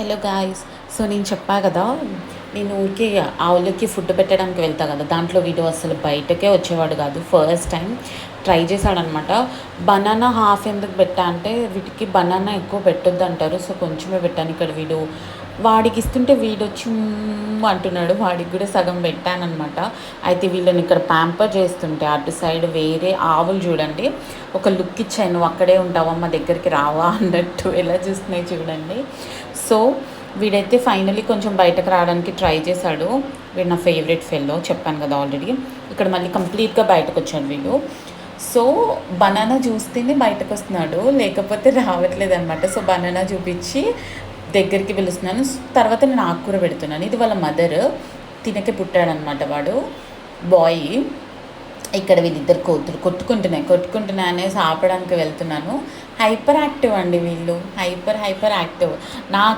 Hello guys. So నేను చెప్పా కదా, నేను ఊరికే ఆవులకి ఫుడ్ పెట్టడానికి వెళ్తా కదా, దాంట్లో వీడు అసలు బయటకే వచ్చేవాడు కాదు. ఫస్ట్ టైం ట్రై చేశాడనమాట. బనానా హాఫ్ ఎందుకు పెట్టా అంటే, వీటికి బనానా ఎక్కువ పెట్టొద్దు అంటారు. సో కొంచెమే పెట్టాను. ఇక్కడ వీడు వాడికి ఇస్తుంటే వీడు వచ్చి అంటున్నాడు. వాడికి కూడా సగం పెట్టానమాట. అయితే వీళ్ళని ఇక్కడ ప్యాంపర్ చేస్తుంటే అటు సైడ్ వేరే ఆవులు చూడండి, ఒక లుక్ ఇచ్చాను, నువ్వు అక్కడే ఉంటావా, మా దగ్గరికి రావా అన్నట్టు ఎలా చూస్తున్నాయి చూడండి. సో వీడైతే ఫైనలీ కొంచెం బయటకు రావడానికి ట్రై చేశాడు. వీడు నా ఫేవరెట్ ఫెల్లో, చెప్పాను కదా ఆల్రెడీ. ఇక్కడ మళ్ళీ కంప్లీట్గా బయటకు వచ్చాడు వీడు. సో బనానా చూస్తేనే బయటకు వస్తున్నాడు, లేకపోతే రావట్లేదు అనమాట. సో బనానా చూపించి దగ్గరికి పిలుస్తున్నాను. తర్వాత నేను ఆకుకూర పెడుతున్నాను. ఇది వాళ్ళ మదర్, తినకే పుట్టాడనమాట వాడు, బాయ్. ఇక్కడ వీళ్ళిద్దరు కోతులు కొట్టుకుంటున్నాయి అనేసి ఆపడానికి వెళ్తున్నాను. హైపర్ యాక్టివ్ అండి వీళ్ళు, హైపర్ యాక్టివ్. నా